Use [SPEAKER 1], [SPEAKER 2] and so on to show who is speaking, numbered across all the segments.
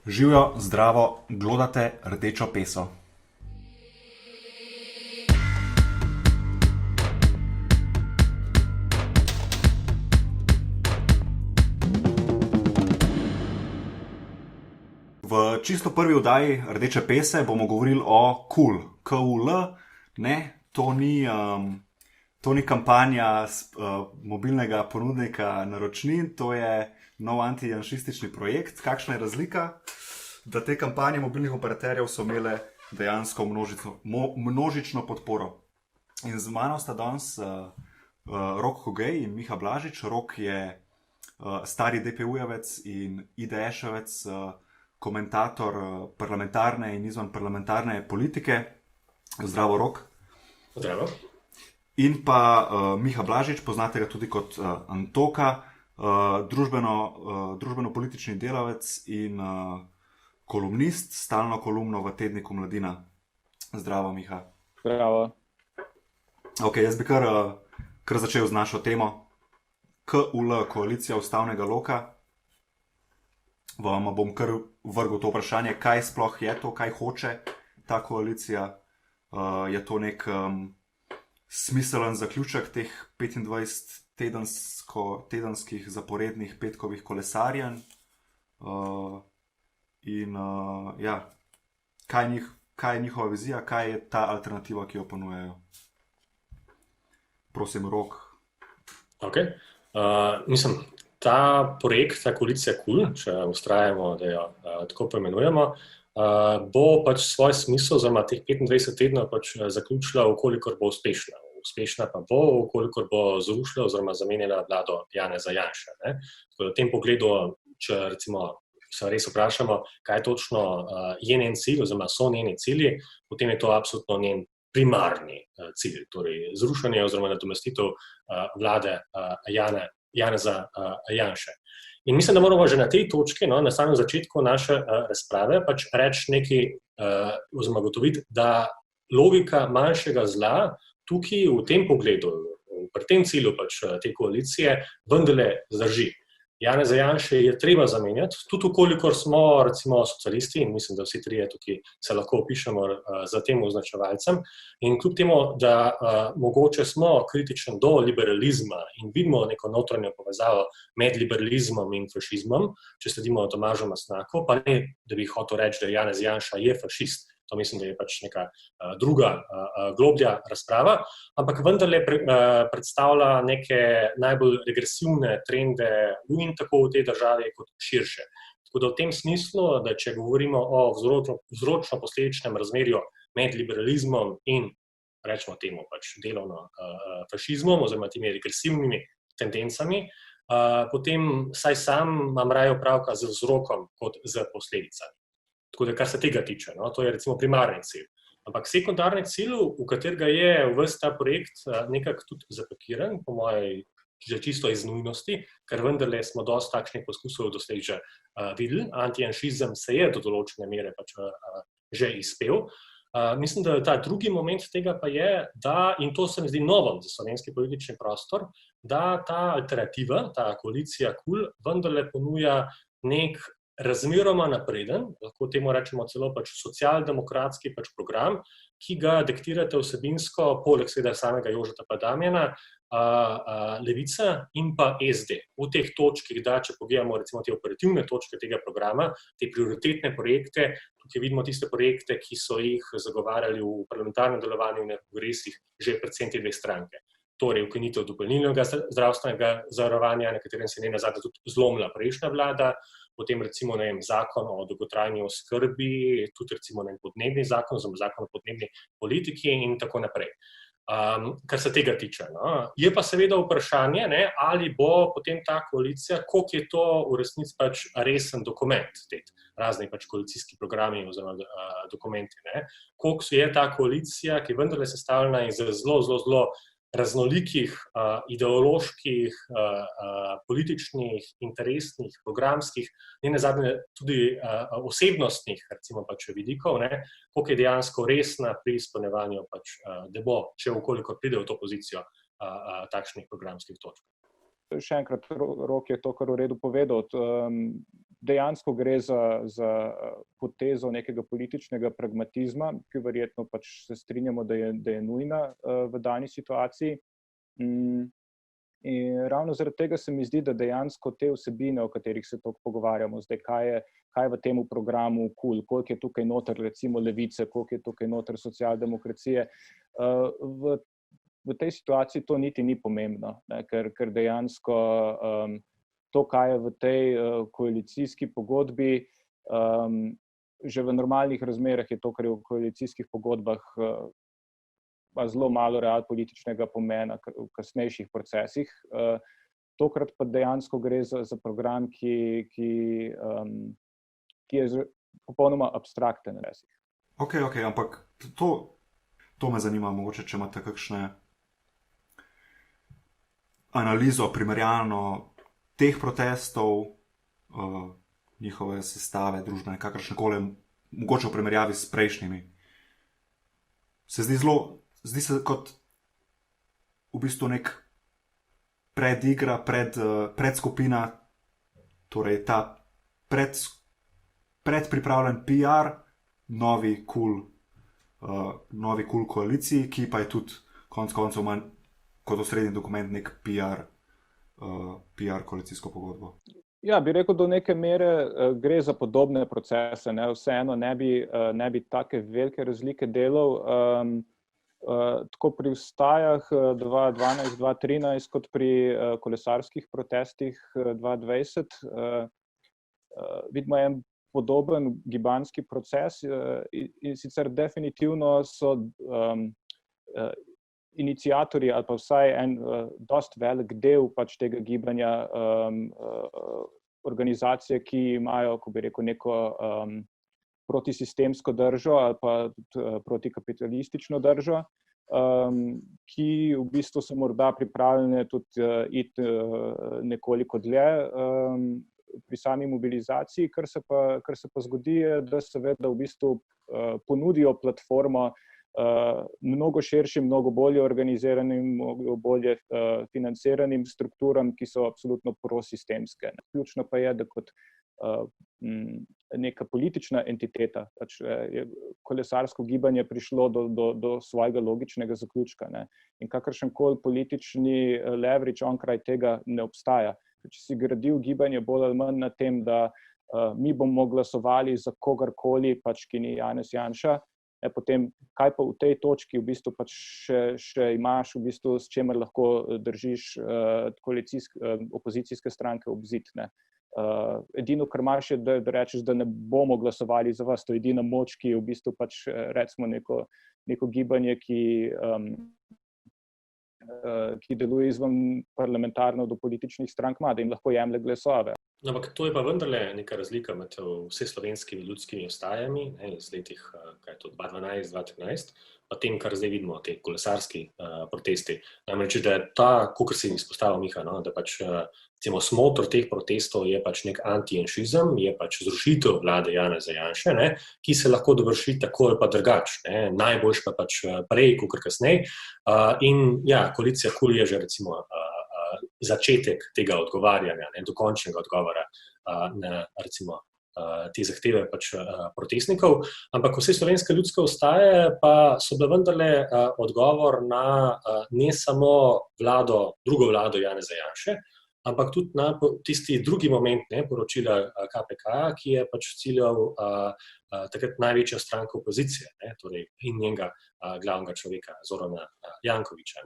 [SPEAKER 1] Živijo, zdravo, glodate rdečo peso. V čisto prvi oddaji Rdeče pese bomo govorili o KUL. KUL, ne, to ni kampanja mobilnega ponudnika naročnin, to je nov antijanšistični projekt. Kakšna je razlika? Da te kampanje mobilnih operaterjev so imele dejansko množično podporo. In z mano sta danes Rok Hogej in Miha Blažič. Rok je stari DPU-jevec in IDS-ovec, komentator parlamentarne in izvan parlamentarne politike. Zdravo, Rok.
[SPEAKER 2] Zdravo.
[SPEAKER 1] In pa Miha Blažič, poznate ga tudi kot Antoka, družbeno-politični delavec in kolumnist, stalno kolumno v tedniku Mladina. Zdravo, Miha.
[SPEAKER 3] Zdravo.
[SPEAKER 1] Ok, jaz bi kar začel z našo temo. KUL, koalicija ustavnega loka. Vam bom kar vrgel to vprašanje, kaj sploh je to, kaj hoče ta koalicija. Je to nek smiselen zaključek teh 25 tedenskih zaporednih petkovih kolesarjenj? Kaj je njihova vizija, kaj je ta alternativa, ki jo ponujajo? Prosim, Rok.
[SPEAKER 2] Ok. Ta projekt, ta koalicija KUL, če vztrajamo, da jo tako poimenujemo, bo pač svoj smisel, oziroma teh 25 tednov pač zaključila, vkolikor bo uspešna. Uspešna pa bo, vkolikor bo zrušila oziroma zamenjala vlado Janeza Janše. Tako da v tem pogledu, če recimo se res vprašamo, kaj točno je njen cilj oziroma so njeni cilji, potem je to absolutno njen primarni cilj, torej zrušanje oziroma nadomestitev vlade Janeza Janše. In mislim, da moramo že na tej točki, na samem začetku naše razprave, pač reči nekaj oziroma gotoviti, da logika manjšega zla tukaj v tem pogledu, pri tem cilju pač te koalicije, vendarle zdrži. Janeza Janše je treba zamenjati, tudi vkolikor smo recimo socialisti, in mislim, da vsi trije tukaj se lahko opišemo za tem označevalcem, in kljub temu, da mogoče smo kritični do liberalizma in vidimo neko notranjo povezavo med liberalizmom in fašizmom, če sledimo Tomažu Mastnaku, pa ne, da bi hotel reči, da Janez Janša je fašist. To mislim, da je pač neka druga, globlja razprava, ampak vendarle predstavlja neke najbolj regresivne trende in tako v tej državi kot širše. Tako da v tem smislu, da če govorimo o vzročno-posledičnem razmerju med liberalizmom in, rečemo temu, pač delovno fašizmom oziroma temi regresivnimi tendencami, potem saj sam imam raje opravka z vzrokom kot z posledicami. Tako da, kar se tega tiče, to je recimo primarni cilj. Ampak sekundarni cilj, v katerega je ves ta projekt nekako tudi zapakiran, po moje že čisto iz nujnosti, ker vendarle smo dosti takšnih poskusov doslej že videli. Antijanšizem se je do določene mere pač že izpel. Mislim, da ta drugi moment tega pa je, da, in to se mi zdi novo za slovenski politični prostor, da ta alternativa, ta koalicija KUL, vendarle ponuja nek razmeroma napreden, lahko temu rečemo celo pač socialdemokratski pač program, ki ga diktirate vsebinsko, poleg seveda samega Jožeta pa Damjana, Levica in pa SD. V teh točkih, da če pogledamo recimo te operativne točke tega programa, te prioritetne projekte, tukaj vidimo tiste projekte, ki so jih zagovarjali v parlamentarnem delovanju in na kongresih že predvsem te dve stranke. Torej, ukinitev dopolnilnega zdravstvenega zavarovanja, na katerem se je nenazadnje tudi zlomila prejšnja vlada, potem recimo zakon o dolgotrajni oskrbi, tudi recimo podnebni zakon, oziroma zakon o podnebni politiki in tako naprej. Kar se tega tiče. Je pa seveda vprašanje, ali bo potem ta koalicija, koliko je to v resnici pač resen dokument, te razni pač koalicijski programi oziroma dokumenti, koliko je ta koalicija, ki je vendarle sestavljena iz zelo raznolikih ideoloških, političnih, interesnih, programskih, nenazadnje tudi osebnostnih, recimo pač vidikov, koliko je dejansko resna pri izpolnjevanju pač, da bo, če vkolikor pride v to pozicijo takšnih programskih točk.
[SPEAKER 3] Še enkrat, Rok je to kar v redu povedal. dejansko gre za potezo nekega političnega pragmatizma, ki verjetno pač se strinjamo, da je nujna v dani situaciji. In ravno zaradi tega se mi zdi, da dejansko te vsebine, o katerih se toliko pogovarjamo zdaj, kaj je v tem programu KUL, koliko je tukaj noter recimo levice, koliko je tukaj noter socialdemokracije, v tej situaciji to niti ni pomembno, ne, ker dejansko to, kaj je v tej koalicijski pogodbi, že v normalnih razmerah je to, kar je v koalicijskih pogodbah, zelo malo realpolitičnega pomena v kasnejših procesih. Tokrat pa dejansko gre za program, ki je popolnoma abstrakten.
[SPEAKER 1] Ok, ampak to me zanima, mogoče, če imate kakšne analizo primerjalno teh protestov, njihove sestave, družbene, kakršnekoli, mogoče v primerjavi s prejšnjimi. Zdi se kot v bistvu nek predigra, predskupina, torej ta predpripravljen PR novi KUL koaliciji, ki pa je tudi konec koncev manj kot osrednji dokument nek PR koalicijsko pogodbo.
[SPEAKER 3] Ja, bi rekel, do neke mere gre za podobne procese, ne? Vseeno ne bi take velike razlike delov, tako pri vstajah 2012-2013 kot pri kolesarskih protestih 2020. Vidimo en podoben gibanski proces in sicer definitivno so iniciatorji ali pa vsaj en dost velik del pač tega gibanja organizacije, ki imajo, ko bi rekel, neko protisistemsko držo ali pa protikapitalistično držo, ki v bistvu so morda pripravljene tudi iti nekoliko dlje pri sami mobilizaciji, kar se pa zgodi, da seveda v bistvu ponudijo platformo mnogo širšim, mnogo bolje organiziranim, mnogo bolje financiranim strukturam, ki so absolutno prosistemske. Ključno pa je, da kot neka politična entiteta, pač je kolesarsko gibanje prišlo do svojega logičnega zaključka, ne? In kakršenkoli politični leverage onkraj tega ne obstaja. Če si gradil gibanje bolj ali manj na tem, da mi bomo glasovali za kogarkoli, pač ki ni Janez Janša, potem kaj pa v tej točki v bistvu pač še imaš v bistvu, s čemer lahko držiš opozicijske stranke ob zid, ne? Edino, kar imaš, je, da rečeš, da ne bomo glasovali za vas. To je edina moč, ki je v bistvu pač recimo neko gibanje, ki deluje izven parlamentarno do političnih strank, da jim lahko jemlje glasove.
[SPEAKER 2] No, ampak to je pa vendarle neka razlika med vseslovenskimi ljudskimi vstajami, iz letih 2012-2013, pa tem, kar zdaj vidimo, te kolesarski protesti. Namreč, da je ta, kakor si izpostavil Miha, da pač smotor teh protestov je pač nek anti-janšizem, je pač zrušitev vlade Janeza Janše, ki se lahko dovrši tako ali pa drugač, najboljš pa pač prej, kakor kasneje. In ja, koalicija KUL je že recimo začetek tega odgovarjanja, dokončnega odgovora na recimo te zahteve pač protestnikov, ampak vse slovenske ljudske vstaje pa so bile vendarle odgovor na ne samo drugo vlado Janeza Janše, ampak tudi na tisti drugi moment poročila KPK, ki je pač ciljal takrat največja stranka opozicije, torej in njenega glavnega človeka, Zorana Jankovića.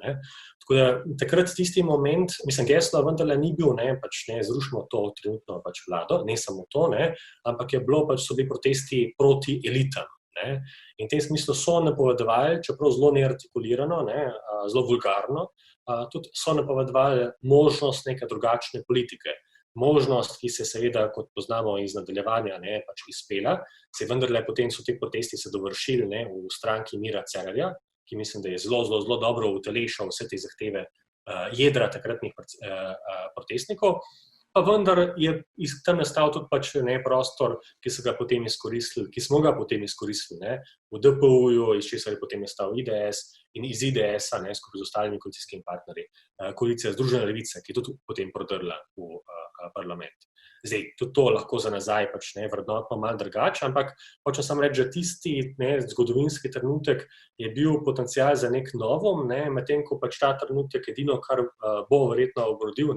[SPEAKER 2] Tako da takrat tisti moment, mislim, geslo vendarle ni bil, pač zrušimo to trenutno pač vlado, ne samo to, ampak so bili protesti proti elitam. In v tem smislu so napovedovali, čeprav zelo neartikulirano, zelo vulgarno, tudi so napovedovali možnost neke drugačne politike. Možnost, ki se seveda, kot poznamo iz nadaljevanja, pač izpela, se vendarle potem so te protesti se dovršili v stranki Mira Cerarja, ki mislim, da je zelo dobro utelešal vse te zahteve jedra takratnih protestnikov, pa vendar je tam nastal tudi pač prostor, ki smo ga potem izkoristili v DPU-ju, iz česar je potem nastal IDS in iz IDS-a skupaj z ostalimi koalicijskimi partnerji koalicija Združene levice, ki je tudi potem prodrla v parlament. Zdaj, tudi to lahko za nazaj pač ne vrednotno malo drugače, ampak hočem samo reči, da tisti zgodovinski trenutek je bil potencial za nek novum, medtem ko pač ta trenutek edino, kar bo verjetno obrodil,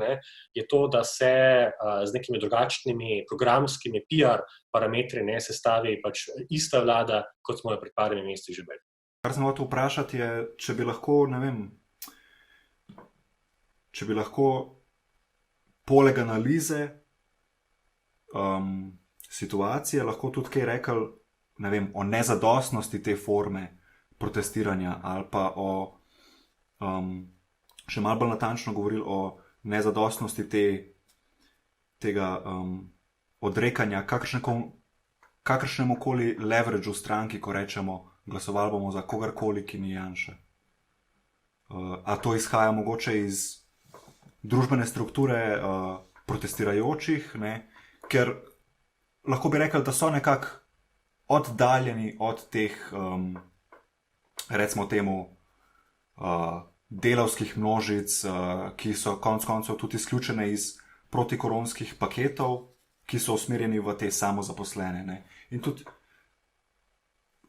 [SPEAKER 2] je to, da se z nekimi drugačnimi programskimi PR parametri sestavi pač ista vlada, kot smo jo pred parimi meseci že imeli.
[SPEAKER 1] Kar sem hotel vprašati je, če bi lahko, če bi lahko poleg analize situacije lahko tudi kaj rekel, o nezadostnosti te forme protestiranja ali pa o, še malo bolj natančno govorili o nezadostnosti tega odrekanja kakršnemu koli leverageu v stranki, ko rečemo, glasovali bomo za kogarkoli, ki ni Janša. A to izhaja mogoče iz družbene strukture protestirajočih, ker lahko bi rekli, da so nekako oddaljeni od teh, recimo temu, delavskih množic, ki so konec koncev tudi izključene iz protikoronskih paketov, ki so usmerjeni v te samozaposlene. In tudi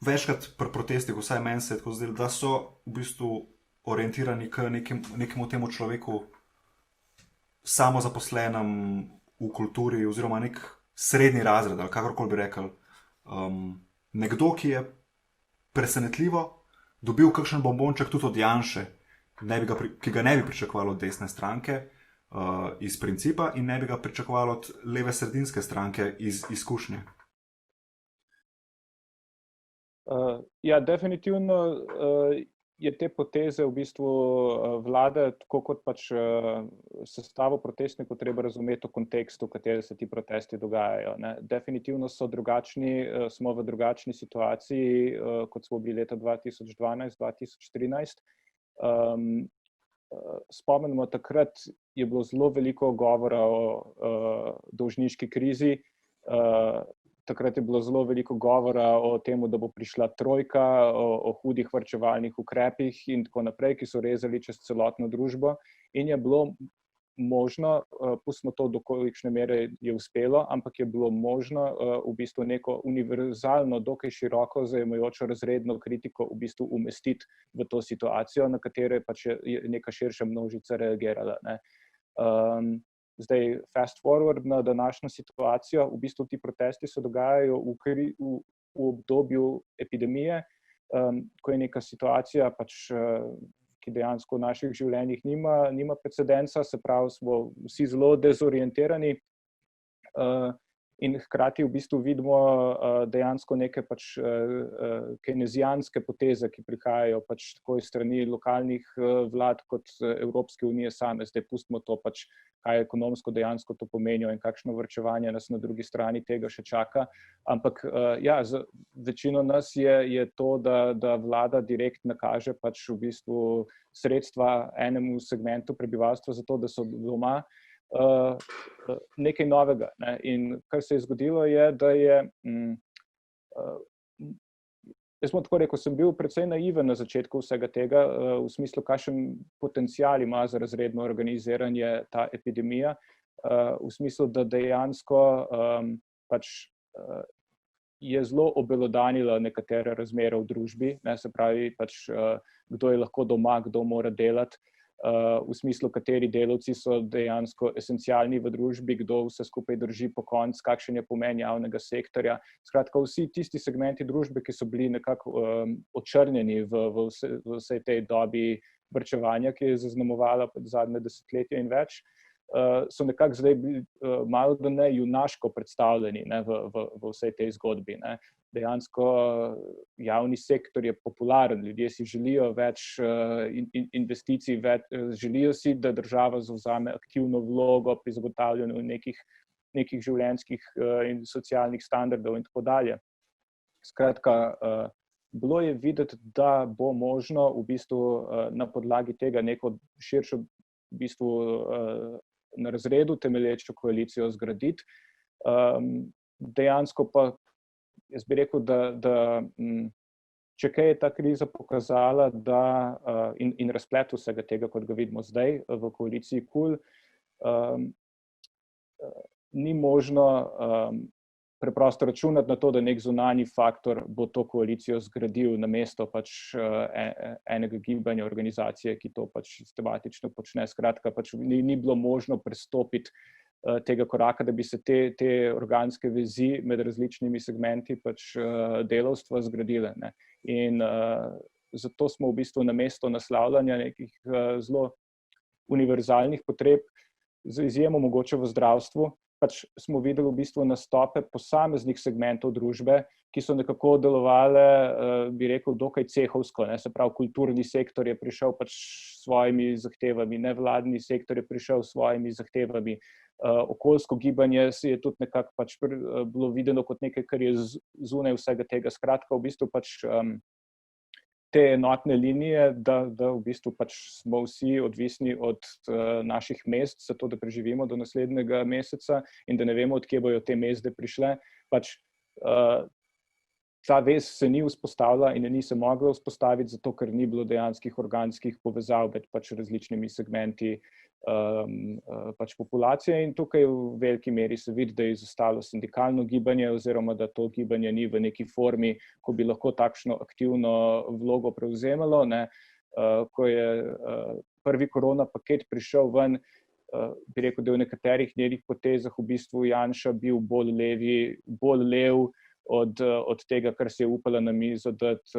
[SPEAKER 1] večkrat pri protestih, vsaj meni se je tako zdelo, da so v bistvu orientirani k nekemu temu človeku samozaposlenem v kulturi oziroma nek srednji razred, ali kakorkoli bi rekel. Nekdo, ki je presenetljivo dobil kakšen bombonček tudi od Janše, ki ga ne bi pričakovali od desne stranke iz principa in ne bi ga pričakovali od leve sredinske stranke iz izkušnje.
[SPEAKER 3] Ja, definitivno je te poteze v bistvu vlade, tako kot pač sestavo protestnikov treba razumeti v kontekstu, v katerem se ti protesti dogajajo. Definitivno so drugačni, smo v drugačni situaciji, kot smo bili leta 2012-2013. Spomnimo, takrat je bilo zelo veliko govora o dolžniški krizi. Takrat je bilo zelo veliko govora o tem, da bo prišla trojka, o hudih varčevalnih ukrepih in tako naprej, ki so rezali čez celotno družbo. In je bilo možno, pustimo to, do kolikšne mere je uspelo, ampak je bilo možno v bistvu neko univerzalno, dokaj široko zajemajočo razredno kritiko v bistvu umestiti v to situacijo, na katero pač je neka širša množica reagirala. Zdaj, fast forward na današnjo situacijo, v bistvu ti protesti se dogajajo v obdobju epidemije, ko je neka situacija, pač, ki dejansko v naših življenjih nima precedensa, se pravi, smo vsi zelo dezorientirani in hkrati v bistvu vidimo dejansko neke pač kejnezijanske poteze, ki prihajajo pač tako iz strani lokalnih vlad kot Evropske unije same. Zdaj pustimo to pač, kaj ekonomsko dejansko to pomenijo in kakšno varčevanje nas na drugi strani tega še čaka. Ampak ja, za večino nas je to, da vlada direkt nakaže pač v bistvu sredstva enemu segmentu prebivalstva za to, da so doma, nekaj novega. In kar se je zgodilo je, da je, jaz bom tako rekel, sem bil precej naiven na začetku vsega tega, v smislu, kakšen potencial ima za razredno organiziranje ta epidemija, v smislu, da dejansko pač je zelo obelodanila nekatere razmere v družbi, se pravi, pač, kdo je lahko doma, kdo mora delati, v smislu, kateri delavci so dejansko esencialni v družbi, kdo vse skupaj drži pokonci, kakšen je pomen javnega sektorja. Skratka, vsi tisti segmenti družbe, ki so bili nekako očrnjeni v vsej tej dobi varčevanja, ki je zaznamovala zadnje desetletje in več, so nekako zdaj bili malo da ne junaško predstavljeni v vsej tej zgodbi. Dejansko javni sektor je popularen, ljudje si želijo več investicij, želijo si, da država zavzame aktivno vlogo pri zagotavljanju nekih življenjskih in socialnih standardov in tako dalje. Skratka, bilo je videti, da bo možno v bistvu na podlagi tega neko širšo v bistvu na razredu temelječo koalicijo zgraditi. Dejansko pa jaz bi rekel, da če kaj je ta kriza pokazala, in razplet vsega tega, kot ga vidimo zdaj v koaliciji KUL, ni možno preprosto računati na to, da nek zunanji faktor bo to koalicijo zgradil namesto pač enega gibanja, organizacije, ki to pač sistematično počne. Skratka, pač ni bilo možno prestopiti tega koraka, da bi se te organske vezi med različnimi segmenti pač delavstva zgradile. Ne. In zato smo v bistvu namesto naslavljanja nekih zelo univerzalnih potreb, z izjemo mogoče v zdravstvu, pač smo videli v bistvu nastope posameznih segmentov družbe, ki so nekako delovale, bi rekel, dokaj cehovsko. Ne? Se pravi, kulturni sektor je prišel pač s svojimi zahtevami, nevladni sektor je prišel s svojimi zahtevami, okoljsko gibanje je tudi nekako pač bilo videno kot nekaj, kar je zunaj vsega tega. Skratka, v bistvu pač te enotne linije, da v bistvu pač smo vsi odvisni od naših mest, zato da preživimo do naslednjega meseca in da ne vemo, od kje bojo te mezde prišle. Pač ta vez se ni vzpostavila in ni se mogla vzpostaviti, zato ker ni bilo dejanskih organskih povezav med pač različnimi segmenti pač populacije, in tukaj v veliki meri se vidi, da je izostalo sindikalno gibanje oziroma da to gibanje ni v neki formi, ko bi lahko takšno aktivno vlogo prevzemalo. Ne. Ko je prvi korona paket prišel ven, bi rekel, da je v nekaterih njenih potezah v bistvu Janša bil bolj lev od tega, kar se je upala na mizo dati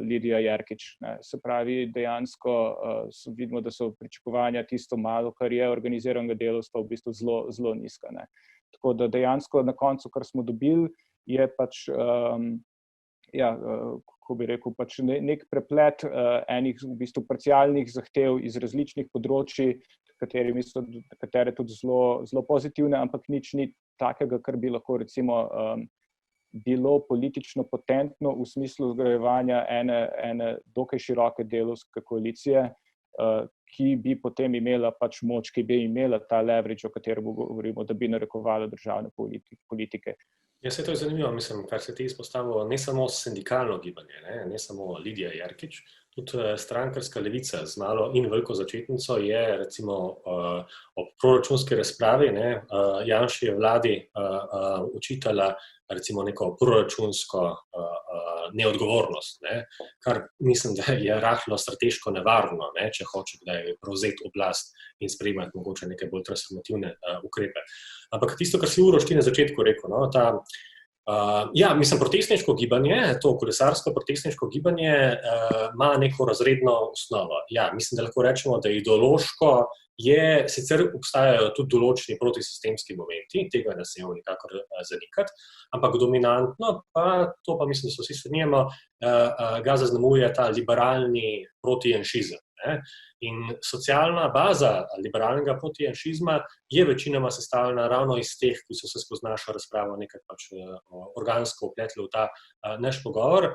[SPEAKER 3] Lidija Jerkič. Ne. Se pravi, dejansko vidimo, da so pričakovanja tisto malo, kar je organiziranega delavstva, v bistvu zelo, zelo nizka. Ne. Tako da dejansko na koncu, kar smo dobili, je pač, kako bi rekel, pač nek preplet enih v bistvu parcialnih zahtev iz različnih področji, katere tudi zelo, zelo pozitivne, ampak nič ni takega, kar bi lahko recimo bilo politično potentno v smislu zgrajevanja ene dokaj široke delavske koalicije, ki bi potem imela pač moč, ki bi imela ta leverage, o katerem govorimo, da bi narekovala državne politike.
[SPEAKER 2] Ja, se to je zanimivo, mislim, kar se ti izpostavilo, ne samo sindikalno gibanje, ne samo Lidija Jerkič, tudi strankarska levica z malo in veliko začetnico je recimo ob proračunski razpravi Janševi vladi očitala recimo neko proračunsko neodgovornost, kar mislim, da je rahlo strateško nevarno, če hoče kdaj prevzeti oblast in sprejemati mogoče neke bolj transformativne ukrepe. Ampak tisto, kar si Uroš ti na začetku rekel, mislim, protestniško gibanje, to kolesarsko protestniško gibanje ima neko razredno osnovo. Ja, mislim, da lahko rečemo, da ideološko sicer obstajajo tudi določeni protisistemski momenti, tega ne smemo nikakor zanikati, ampak dominantno, to pa mislim, da se vsi strinjamo, ga zaznamuje ta liberalni protijanšizem. In socialna baza liberalnega protijanšizma je večinoma sestavljena ravno iz teh, ki so se skozi našo razpravo nekaj pač organsko vpletli v ta naš pogovor,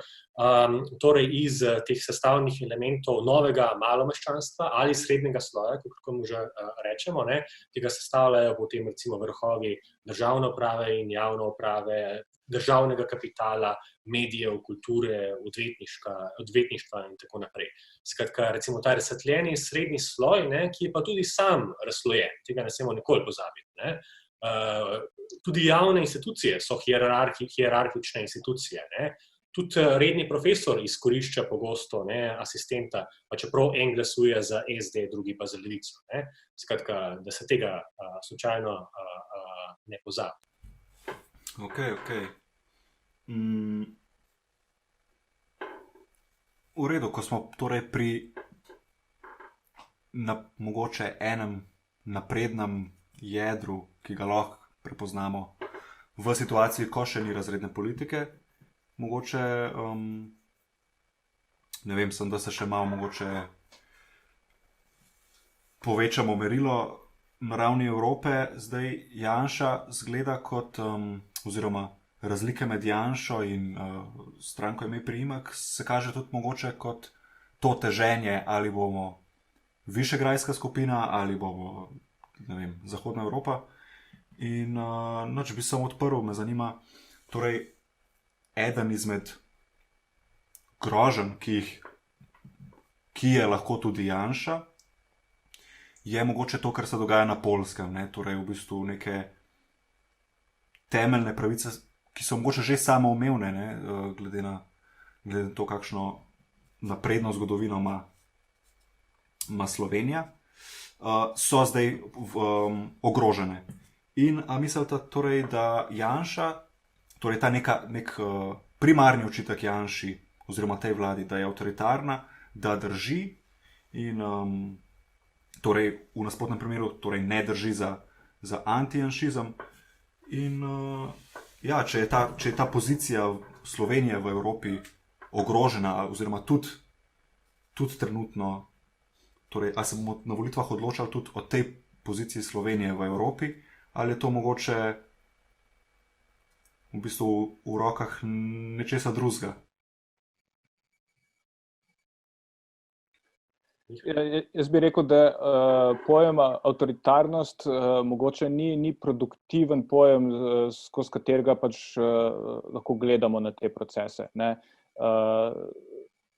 [SPEAKER 2] torej iz teh sestavnih elementov novega malomeščanstva ali srednjega sloja, kako mu že rečemo, ki ga sestavljajo potem recimo vrhovi državne uprave in javne uprave, državnega kapitala, medijev, kulture, odvetništva in tako naprej. Skratka, recimo ta razsvetljeni srednji sloj, ki je pa tudi sam razslojen, tega ne smemo nikoli pozabiti. Tudi javne institucije so hierarhične institucije. Tudi redni profesor izkorišča pogosto asistenta, pa čeprav en glasuje za SD, drugi pa za levico. Skratka, da se tega slučajno ne pozabi.
[SPEAKER 1] Ok. V redu, ko smo torej pri mogoče enem naprednem jedru, ki ga lahko prepoznamo v situaciji, ko še ni razredne politike, mogoče, ne vem, da se še malo mogoče povečamo merilo na ravni Evrope. Zdaj Janša zgleda kot, oziroma razlike med Janšo in stranko ime priimek se kaže tudi mogoče kot to teženje, ali bomo Višegrajska skupina ali bomo, ne vem, Zahodna Evropa. In če bi sem odprl, me zanima, torej eden izmed groženj, ki je lahko tudi Janša, je mogoče to, kar se dogaja na Poljskem, torej v bistvu neke temeljne pravice, ki so mogoče že samoumevne, ne, glede na to, kakšno napredno zgodovino ima Slovenija, so zdaj ogrožene. In mislite torej, da Janša, torej ta nek primarni očitek Janši oziroma tej vladi, da je avtoritarna, da drži in torej v nasprotnem primeru torej ne drži za antijanšizem. In ja, če je ta pozicija Slovenije v Evropi ogrožena, oziroma tudi trenutno, torej, a se bomo na volitvah odločali tudi o tej poziciji Slovenije v Evropi, ali je to mogoče v bistvu v rokah nečesa drugega?
[SPEAKER 3] Jaz bi rekel, da pojem avtoritarnost mogoče ni produktiven pojem, skozi katerega pač lahko gledamo na te procese, ne.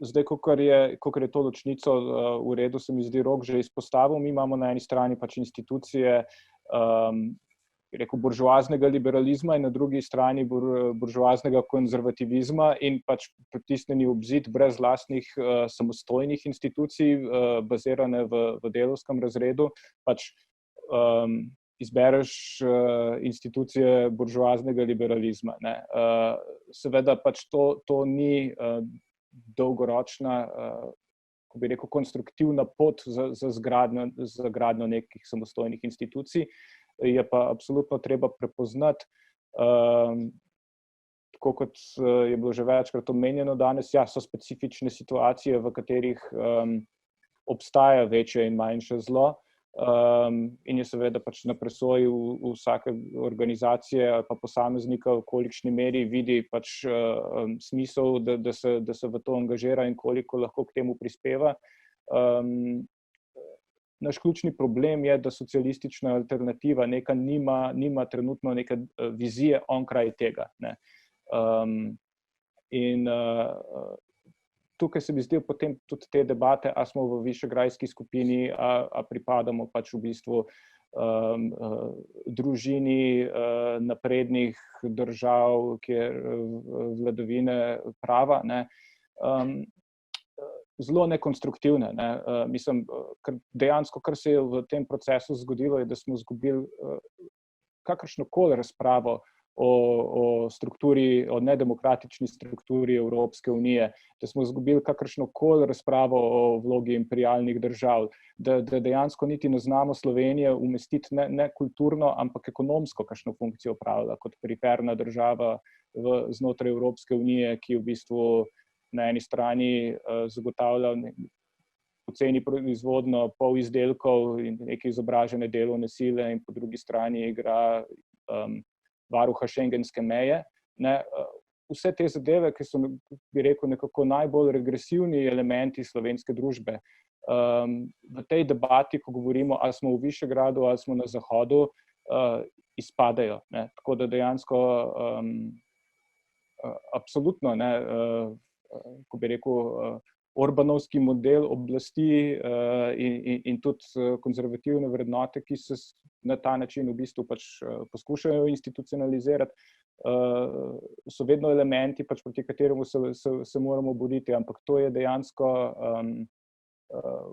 [SPEAKER 3] Zdaj, kakor je to ločnico v redu, se mi zdi Rok že izpostavil. Mi imamo na eni strani pač institucije buržoaznega liberalizma in na drugi strani buržoaznega konzervativizma in pač pritisnjeni ob zid brez lastnih samostojnih institucij, bazirane v delavskem razredu, pač izbereš institucije buržoaznega liberalizma, ne. Seveda pač to ni dolgoročna, ko bi rekel, konstruktivna pot za gradnjo nekih samostojnih institucij. Je pa absolutno treba prepoznati, tako kot je bilo že večkrat omenjeno danes, ja, so specifične situacije, v katerih obstaja večje in manjše zlo, in je seveda pač na presoji vsake organizacije ali pa posameznika, v kolikšni meri vidi pač smisel, da se v to angažira in koliko lahko k temu prispeva. Naš ključni problem je, da socialistična alternativa nima trenutno neke vizije onkraj tega, ne. In tukaj se mi zdi potem tudi te debate, a smo v višegrajski skupini, a pripadamo pač v bistvu družini naprednih držav, kjer vladavine prava, ne. Zelo nekonstruktivne, ne. Mislim, dejansko, kar se je v tem procesu zgodilo, je, da smo izgubili kakršnokoli razpravo o strukturi, o nedemokratični strukturi Evropske unije, da smo izgubili kakršnokoli razpravo o vlogi imperialnih držav, da dejansko niti ne znamo Slovenije umestiti ne kulturno, ampak ekonomsko kakšno funkcijo opravlja kot periferna država znotraj Evropske unije, ki v bistvu na eni strani zagotavlja poceni proizvodnjo pol izdelkov in neke izobražene delovne sile in po drugi strani igra varuha šengenske meje, ne. Vse te zadeve, ki so, bi rekel, nekako najbolj regresivni elementi slovenske družbe. V tej debati, ko govorimo, ali smo v Višegradu ali smo na Zahodu, izpadajo, ne. Tako da dejansko absolutno, ne, ko bi rekel, Orbanovski model oblasti in tudi konzervativne vrednote, ki se na ta način v bistvu pač poskušajo institucionalizirati, so vedno elementi, pač proti kateremu se moramo boriti, ampak to je dejansko,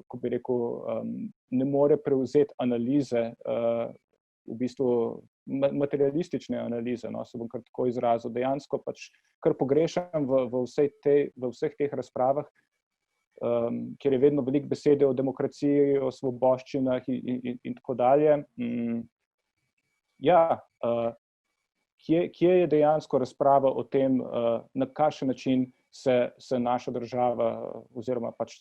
[SPEAKER 3] ko bi rekel, ne more prevzeti analize, v bistvu materialistične analize, no, se bom kar tako izrazil. Dejansko pač kar pogrešam v vseh teh razpravah, kjer je vedno veliko besede o demokraciji, o svoboščinah in tako dalje. Ja, kje je dejansko razprava o tem, na kakšen način se naša država oziroma pač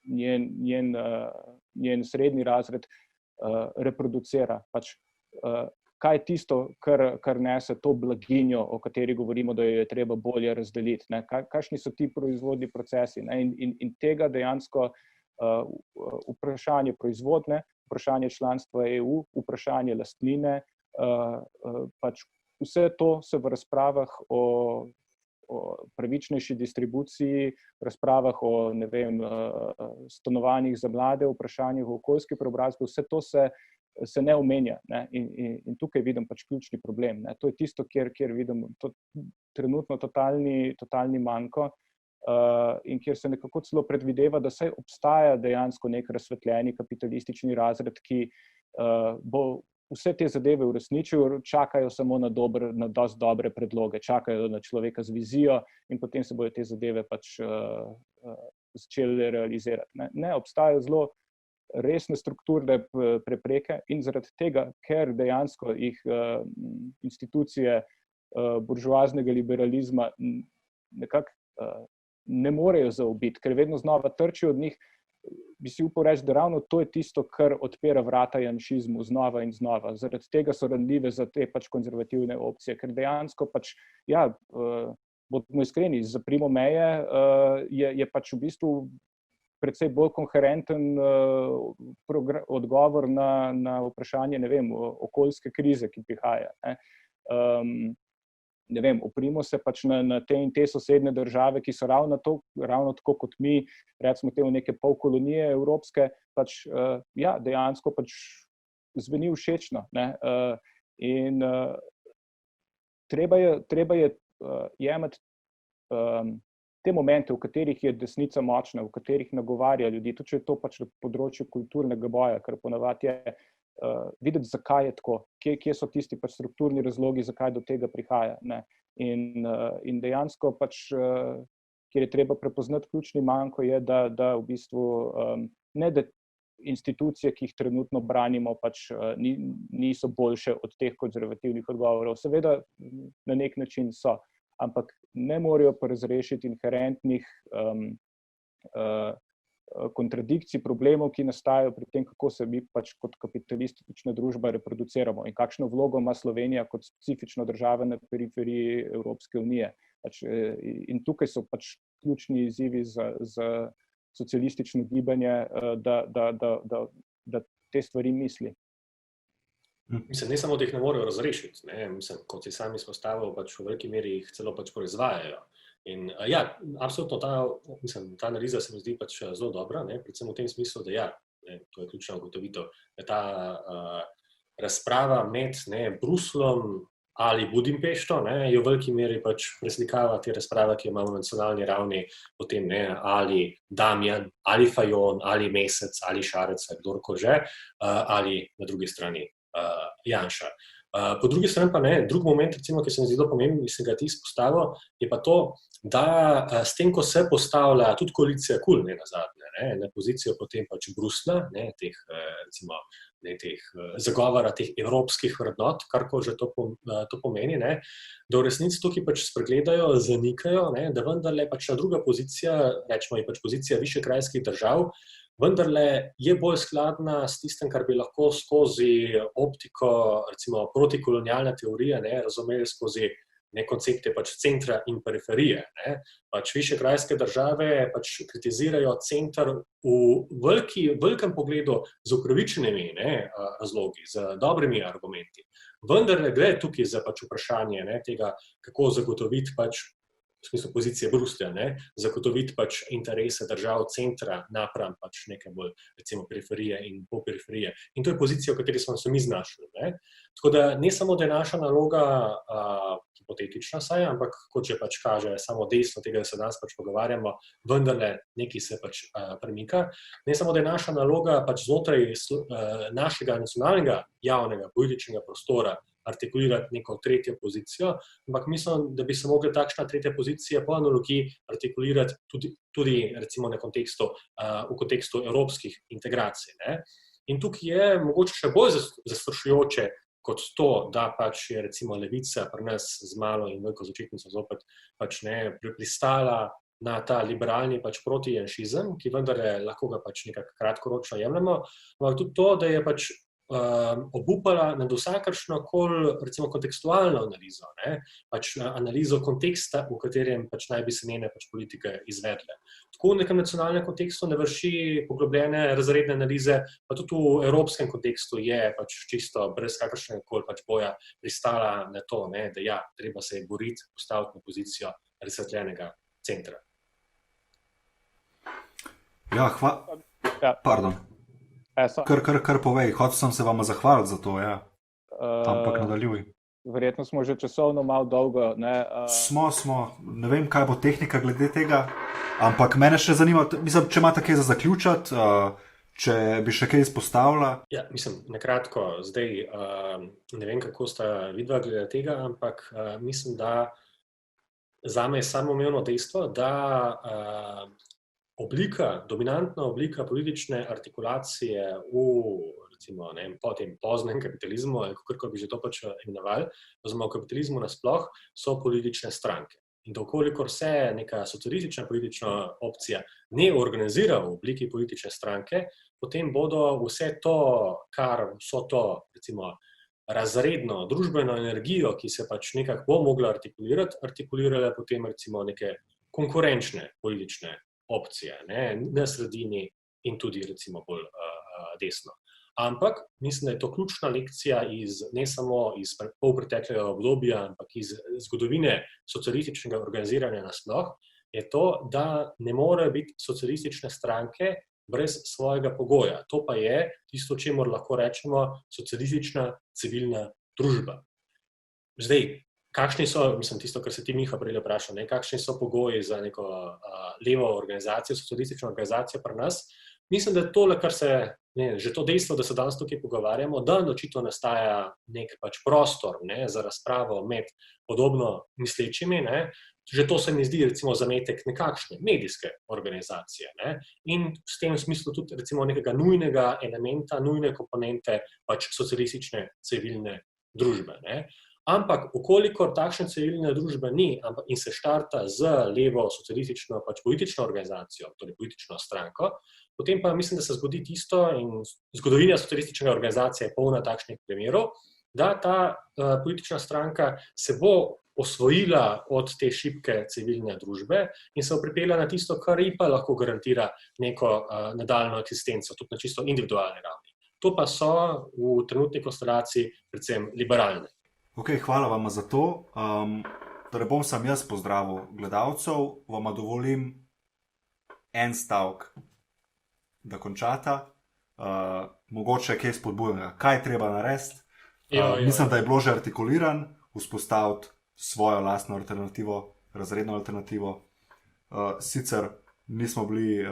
[SPEAKER 3] njen srednji razred reproducira, pač kaj je tisto, kar nese to blaginjo, o kateri govorimo, da jo je treba bolje razdeliti, ne? Kakšni so ti proizvodni procesi, ne? In tega dejansko vprašanje proizvodne, vprašanje članstva EU, vprašanje lastnine, pač vse to se v razpravah o pravičnejši distribuciji, razpravah o, ne vem, stanovanjih za mlade, vprašanjih o okoljski preobrazbi, vse to se se ne omenja. Ne? In tukaj vidim pač ključni problem. Ne? To je tisto, kjer vidim trenutno totalni manko in kjer se nekako celo predvideva, da saj obstaja dejansko nek razsvetljeni kapitalistični razred, ki bo vse te zadeve uresničil, čakajo samo na dosti dobre predloge, čakajo na človeka z vizijo in potem se bodo te zadeve pač začele realizirati. Ne, obstajajo zelo resne strukturne prepreke in zaradi tega, ker dejansko jih institucije buržoaznega liberalizma nekako ne morejo zaobiti, ker vedno znova trčijo od njih, bi si upal reči, da ravno to je tisto, kar odpira vrata janšizmu znova in znova. Zaradi tega so ranljive za te pač konzervativne opcije, ker dejansko pač, ja, bodimo iskreni, za Primo Meje je pač v bistvu precej bolj koherenten odgovor na vprašanje, ne vem, okoljske krize, ki prihaja. Ne vem, oprimo se pač na te in te sosednje države, ki so ravno tako kot mi, recimo temu neke polkolonije evropske, pač ja, dejansko pač zveni všečno. Ne? In treba je jemati te momente, v katerih je desnica močna, v katerih nagovarja ljudi, tudi če je to pač na področju kulturnega boja, kar ponavadi je videti, zakaj je tako, kje so tisti pač strukturni razlogi, zakaj do tega prihaja. Ne? In dejansko pač, kjer je treba prepoznati ključni manko, je, da v bistvu ne da institucije, ki jih trenutno branimo, pač niso boljše od teh konzervativnih odgovorov. Seveda na nek način so, ampak ne morejo pa razrešiti inherentnih kontradikcij, problemov, ki nastajajo pri tem, kako se mi pač kot kapitalistična družba reproduciramo in kakšno vlogo ima Slovenija kot specifična država na periferiji Evropske unije. In tukaj so pač ključni izzivi za socialistično gibanje, da te stvari misli.
[SPEAKER 2] Mislim, ne samo, da jih ne morejo razrešiti, ne? Mislim, kot si sam izpostavil, pač v veliki meri jih celo pač proizvajajo. In ja, absolutno ta analiza se mi zdi pač zelo dobra, ne? Predvsem v tem smislu, da ja, ne, to je ključna ugotovitev, da ta razprava med Bruslom ali Budimpešto, ne, je v veliki meri pač preslikava te razprave, ki imamo na nacionalni ravni, potem ne, ali Damjan, ali Fajon, ali Mesec, ali Šarec, kdorkoli že, ali na drugi strani Janša. Po drugi strani pa ne, drug moment, recimo, ki se mi zdi zelo pomemben, ki sem ga ti izpostavil, je pa to, da s tem, ko se postavlja tudi koalicija KUL, ne nazadnje, ne, na pozicijo potem pač Brusla, ne, teh, recimo, ne, teh zagovora teh evropskih vrednot, karkoli že to pomeni, ne, da v resnici tukaj pač spregledajo, zanikajo, ne, da vendarle pač druga pozicija, rečemo je pač pozicija višegrajskih držav, vendarle je bolj skladna s tistem, kar bi lahko skozi optiko, recimo protikolonialne teorije, ne, razumeli skozi koncepte pač centra in periferije. Ne. Pač višegrajske države pač kritizirajo center v velikem pogledu z upravičenimi razlogi, z dobrimi argumenti. Vendar ne gre tukaj za pač vprašanje tega, kako zagotoviti pač v smislu pozicije Bruslja, zagotoviti pač interese držav centra napram pač neke bolj, recimo, periferije in poperiferije. In to je pozicija, v kateri smo se mi znašli. Ne? Tako da ne samo, da je naša naloga hipotetična saj, ampak kot že pač kaže samo dejstvo tega, da se danes pač pogovarjamo, vendarle nekaj se pač premika. Ne samo, da je naša naloga pač znotraj našega nacionalnega javnega političnega prostora artikulirati neko tretjo pozicijo, ampak mislim, da bi se mogla takšna tretja pozicija po analogiji artikulirati tudi recimo v kontekstu evropskih integracij. Ne? In tukaj je mogoče še bolj zastrašujoče kot to, da pač je recimo levica pri nas z malo in veliko začetnico zopet pač pristala na ta liberalni pač protijanšizem, ki vendar lahko ga pač nekako kratkoročno jemljemo, ampak tudi to, da je pač obupala nad vsakršno recimo kontekstualno analizo, pač analizo konteksta, v katerem pač naj bi se njene pač politike izvedle. Tako v nekem nacionalnem kontekstu ne vrši poglobljene razredne analize, pa tudi v evropskem kontekstu je pač čisto brez kakršnega koli pač boja pristala na to, da ja, treba se je boriti, postaviti na pozicijo razsvetljenega centra.
[SPEAKER 1] Ja, pardon. Kar povej, hotel sem se vama zahvaliti za to, ja. Ampak nadaljuj.
[SPEAKER 3] Verjetno smo že časovno malo dolgo. Ne,
[SPEAKER 1] Smo. Ne vem, kaj bo tehnika glede tega, ampak mene še zanima, mislim, če imate kaj za zaključati, če bi še kaj izpostavila.
[SPEAKER 2] Ja, mislim, nakratko, zdaj ne vem, kako sta vidva glede tega, ampak mislim, da zame je samoumevno dejstvo, da dominantna oblika politične artikulacije recimo, ne vem, po tem poznem kapitalizmu, ali kako bi že to pač imenovali, oziroma v kapitalizmu nasploh, so politične stranke. In dokolikor se neka socialistična politična opcija ne organizira v obliki politične stranke, potem bodo vso to, recimo, razredno, družbeno energijo, ki se pač nekako bo mogla artikulirale potem recimo neke konkurenčne politične opcije, ne, na sredini in tudi recimo bolj desno. Ampak mislim, da je to ključna lekcija ne samo iz polpreteklega obdobja, ampak iz zgodovine socialističnega organiziranja nasploh, je to, da ne morejo biti socialistične stranke brez svojega pogoja. To pa je tisto, čemur lahko rečemo socialistična civilna družba. Zdaj, kakšni so, mislim, tisto, kar se ti Miha prej vprašal, kakšni so pogoji za neko levo organizacijo, socialistično organizacijo pri nas? Mislim, da je tole, kar se, že to dejstvo, da se danes tukaj pogovarjamo, da očitno nastaja nek pač prostor za razpravo med podobno mislečimi, že to se mi zdi recimo zametek nekakšne medijske organizacije. In v tem smislu tudi recimo nekega nujnega elementa, nujne komponente pač socialistične civilne družbe. Ampak, ukolikor takšne civilne družbe ni in se štarta z levo socialistično pač politično organizacijo, torej politično stranko, potem pa mislim, da se zgodi tisto, in zgodovina socialistične organizacije je polna takšnih primerov, da ta politična stranka se bo osvojila od te šibke civilne družbe in se bo pripeljala na tisto, kar ji pa lahko garantira neko nadaljnjo eksistenco, tudi na čisto individualni ravni. To pa so v trenutni konstelaciji predvsem liberalne.
[SPEAKER 1] Ok, hvala vama za to. Torej bom sam jaz pozdravil gledalcev, vama dovolim en stavek, da končata. Mogoče kaj spodbujanja, kaj treba narediti. Mislim, da je bilo že artikuliran, vzpostaviti svojo lastno alternativo, razredno alternativo. Sicer nismo bili,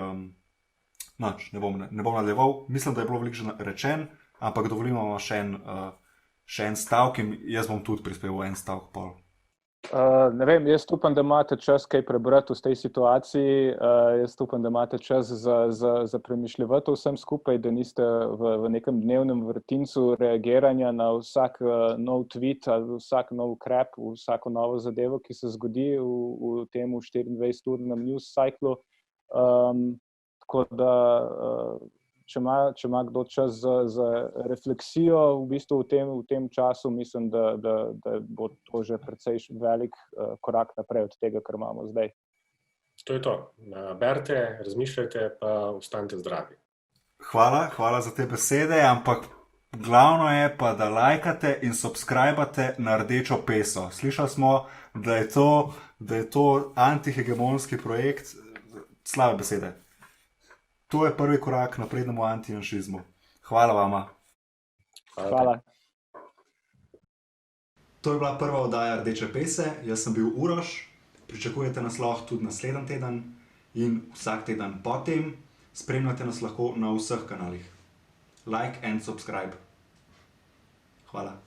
[SPEAKER 1] ne bom nadaljeval, mislim, da je bilo veliko že rečen, ampak dovolimo vam še en stavek in jaz bom tudi prispeval en stavek pol.
[SPEAKER 3] Ne vem, jaz upam, da imate čas kaj prebrati v tej situaciji, jaz upam, da imate čas za premišljevati vsem skupaj, da niste v nekem dnevnem vrtincu reagiranja na vsak nov tweet ali vsak nov ukrep, vsako novo zadevo, ki se zgodi v tem 24-urnem news cyclu. Tako da če ima kdo čas za refleksijo v bistvu v tem času, mislim, da bo to že precej velik korak naprej od tega, kar imamo zdaj.
[SPEAKER 2] To je to. Berite, razmišljajte, pa ostanite zdravi.
[SPEAKER 1] Hvala za te besede, ampak glavno je pa, da lajkate in subscribate na Rdečo peso. Slišali smo, da je to antihegemonski projekt. Slabe besede. To je prvi korak k naprednemu antijanšizmu. Hvala vama.
[SPEAKER 3] Hvala.
[SPEAKER 1] To je bila prva oddaja Rdeče pese. Jaz sem bil Uroš. Pričakujete nas lahko tudi naslednji teden in vsak teden potem. Spremljate nas lahko na vseh kanalih. Like and subscribe. Hvala.